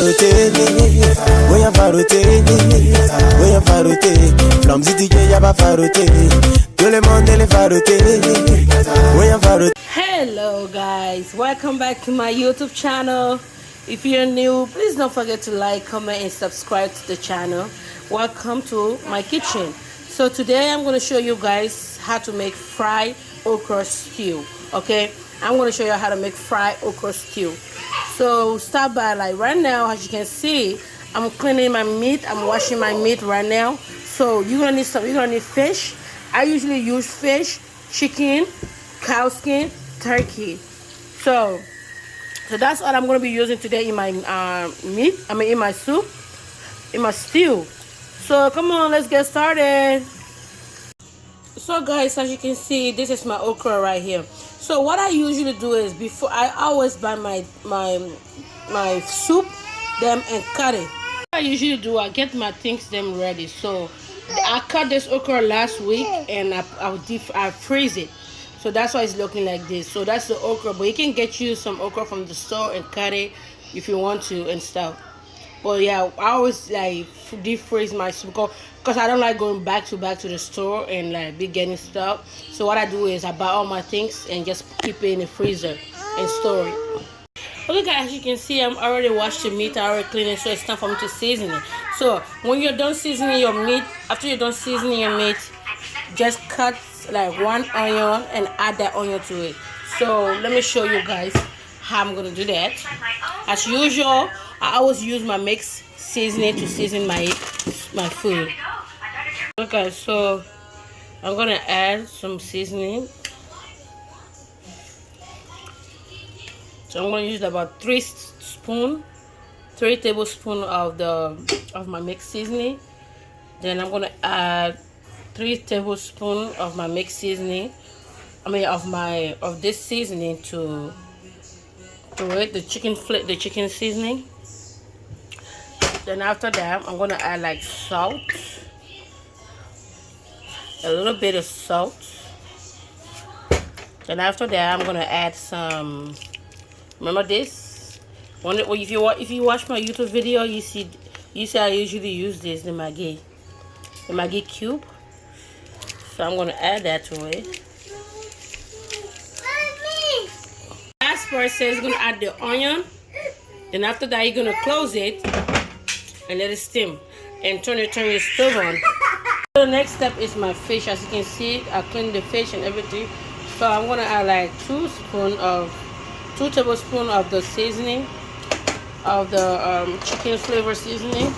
Hello guys, welcome back to my YouTube channel. If you're new, please don't forget to like, comment and subscribe to the channel. Welcome to my kitchen. So today I'm going to show you guys how to make fried okra stew. Okay, I'm going to show you how to make fried okra stew. So start by, like, right now, as you can see, I'm cleaning my meat. I'm washing my meat right now. So you're gonna need fish. I usually use fish, chicken, cow skin, turkey. So that's all I'm gonna be using today in my meat. In my soup, in my stew. So come on, let's get started. So guys, as you can see, this is my okra right here. So what I usually do is, before I always buy my soup them and cut it. What I usually do, I get my things them ready. So I cut this okra last week and I freeze it. So that's why it's looking like this. So that's the okra, but you can get you some okra from the store and cut it if you want to and stuff. But yeah, I always like deep freeze my soup because I don't like going back to the store and like be getting stuff. So what I do is I buy all my things and just keep it in the freezer and store it. Okay guys, as you can see, I'm already washed the meat. I already cleaned it, so it's time for me to season it. So when you're done seasoning your meat, after you're done seasoning your meat, just cut like one onion and add that onion to it. So let me show you guys how I'm gonna do that. As usual, I always use my mixed seasoning to season my food. Okay, so I'm gonna add some seasoning. So I'm gonna use about 3 tablespoons of my mixed seasoning. Then I'm gonna add 3 tablespoons of my mixed seasoning. Of this seasoning to it, the chicken seasoning. Then after that, I'm gonna add like salt, a little bit of salt. Then after that, I'm gonna add some. Remember this? If you watch my YouTube video, you see I usually use this, the Maggi cube. So I'm gonna add that to it. Last process, gonna add the onion. Then after that, you're gonna close it and let it steam and turn your stove on. So the next step is my fish. As you can see, I cleaned the fish and everything. So I'm gonna add like 2 tablespoons of the seasoning, of the chicken flavor seasoning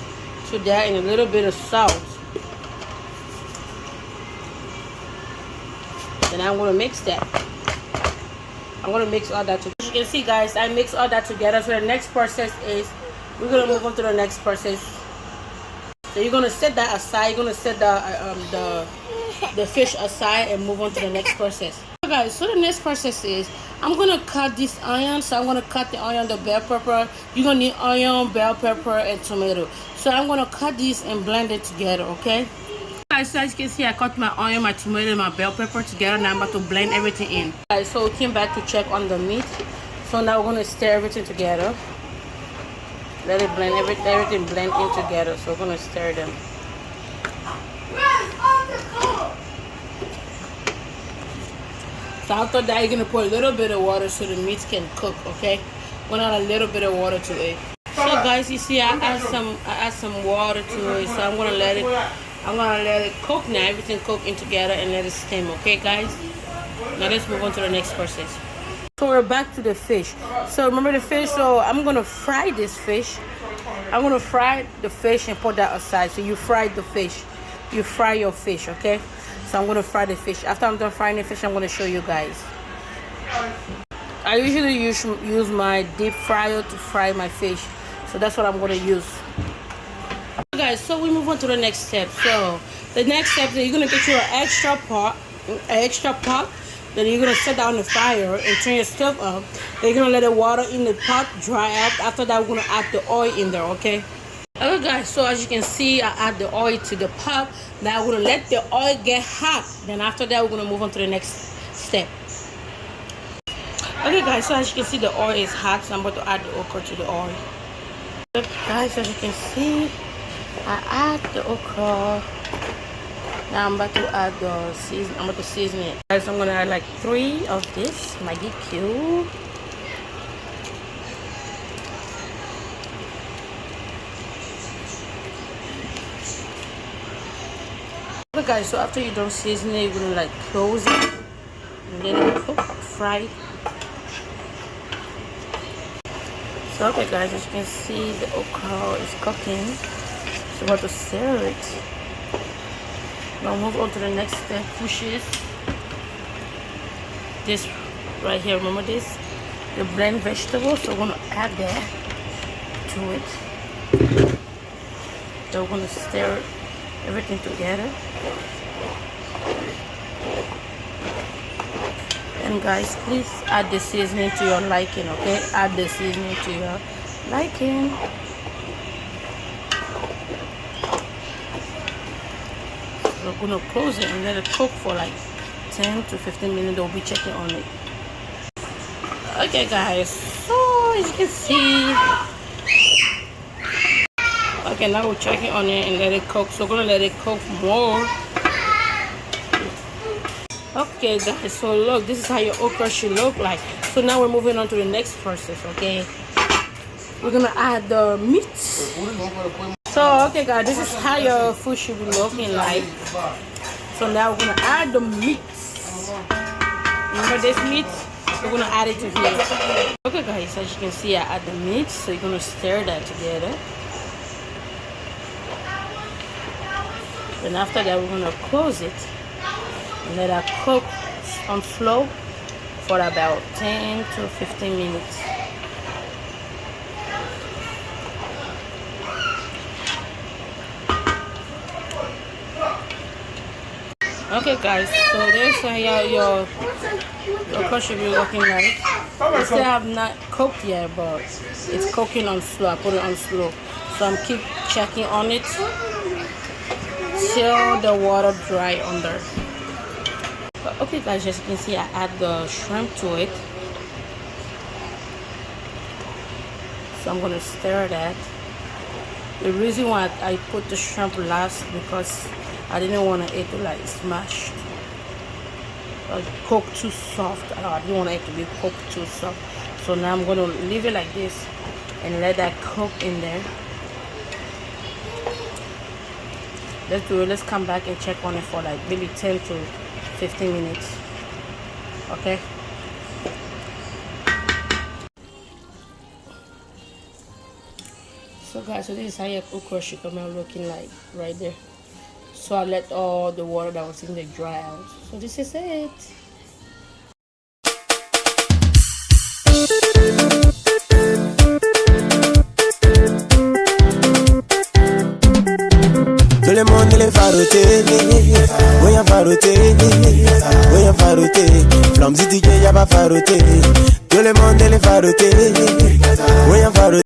to that, and a little bit of salt. Then I'm gonna mix that. I'm gonna mix all that together. As you can see guys, I mix all that together. So the next process is, we're gonna move on to the next process. So you're gonna set that aside. You're gonna set the fish aside and move on to the next process. So guys, so the next process is, I'm gonna cut this onion. So I'm gonna cut the onion, the bell pepper. You're gonna need onion, bell pepper, and tomato. So I'm gonna cut these and blend it together, okay? Guys, so as you can see, I cut my onion, my tomato, and my bell pepper together. Now I'm about to blend everything in. Guys, so we came back to check on the meat. So now we're gonna stir everything together. Let it blend, everything blend in together. So we're gonna stir them. So after that, you're gonna put a little bit of water so the meat can cook, okay? We're gonna add a little bit of water to it. So guys, you see, I add some water to it. So I'm gonna let it cook now. Everything cook in together and let it steam, okay guys? Now let's move on to the next process. So we're back to the fish. So remember the fish, so I'm gonna fry this fish. I'm gonna fry the fish and put that aside. So you fry the fish. You fry your fish, okay? So I'm gonna fry the fish. After I'm done frying the fish, I'm gonna show you guys. I usually use my deep fryer to fry my fish. So that's what I'm gonna use. Guys, so we move on to the next step. So the next step is, you're gonna get you an extra pot. Then you're gonna set that on the fire and turn your stove up. Then you're gonna let the water in the pot dry out. After that, we're gonna add the oil in there, okay? Okay guys, so as you can see, I add the oil to the pot. Now we're gonna let the oil get hot. Then after that, we're gonna move on to the next step. Okay guys, so as you can see, the oil is hot. So I'm about to add the okra to the oil. Look, guys, as you can see, I add the okra. Now I'm about to add the season. I'm about to season it. Guys, I'm gonna add like 3 of this Maggi cube. Okay, guys. So after you're done seasoning, you're gonna like close it and let it cook, fry. So okay, guys, as you can see, the okra is cooking. So I'm about to stir it. Now move on to the next step, which is this right here. Remember this, the blend vegetables. So we're gonna add that to it. So we're gonna stir everything together. And guys, please add the seasoning to your liking. Okay, add the seasoning to your liking. We're gonna close it and let it cook for like 10 to 15 minutes. They'll be checking on it. Okay, guys, so as you can see, okay, now we're checking on it and let it cook. So we're gonna let it cook more. Okay, guys, so look, this is how your okra should look like. So now we're moving on to the next process. Okay, we're gonna add the meat. So okay, guys, this is how your food should be looking like. So now we're gonna add the meat. Remember this meat? We're gonna add it to here. Okay, guys, as you can see, I add the meat. So you're gonna stir that together. Then after that, we're gonna close it and let it cook on slow for about 10 to 15 minutes. Okay, guys, so there's how your okra should be looking like. It still have not cooked yet, but it's cooking on slow. I put it on slow, so I'm keep checking on it till the water dry under. Okay, guys, as you can see, I add the shrimp to it. So I'm gonna stir that. The reason why I put the shrimp last because I didn't want it to like smash or cook too soft. I didn't want it to be cooked too soft. So now I'm gonna leave it like this and let that cook in there. Let's do it. Let's come back and check on it for like maybe 10 to 15 minutes. Okay. So guys, so this is how your okra should come out looking like right there. So I let all the water that was in there dry out. So this is it. Tout le monde les faroté, voyons faroté, voyons faroté. Flamme si DJ y'a pas faroté. Tout le monde les faroté, voyons faroté.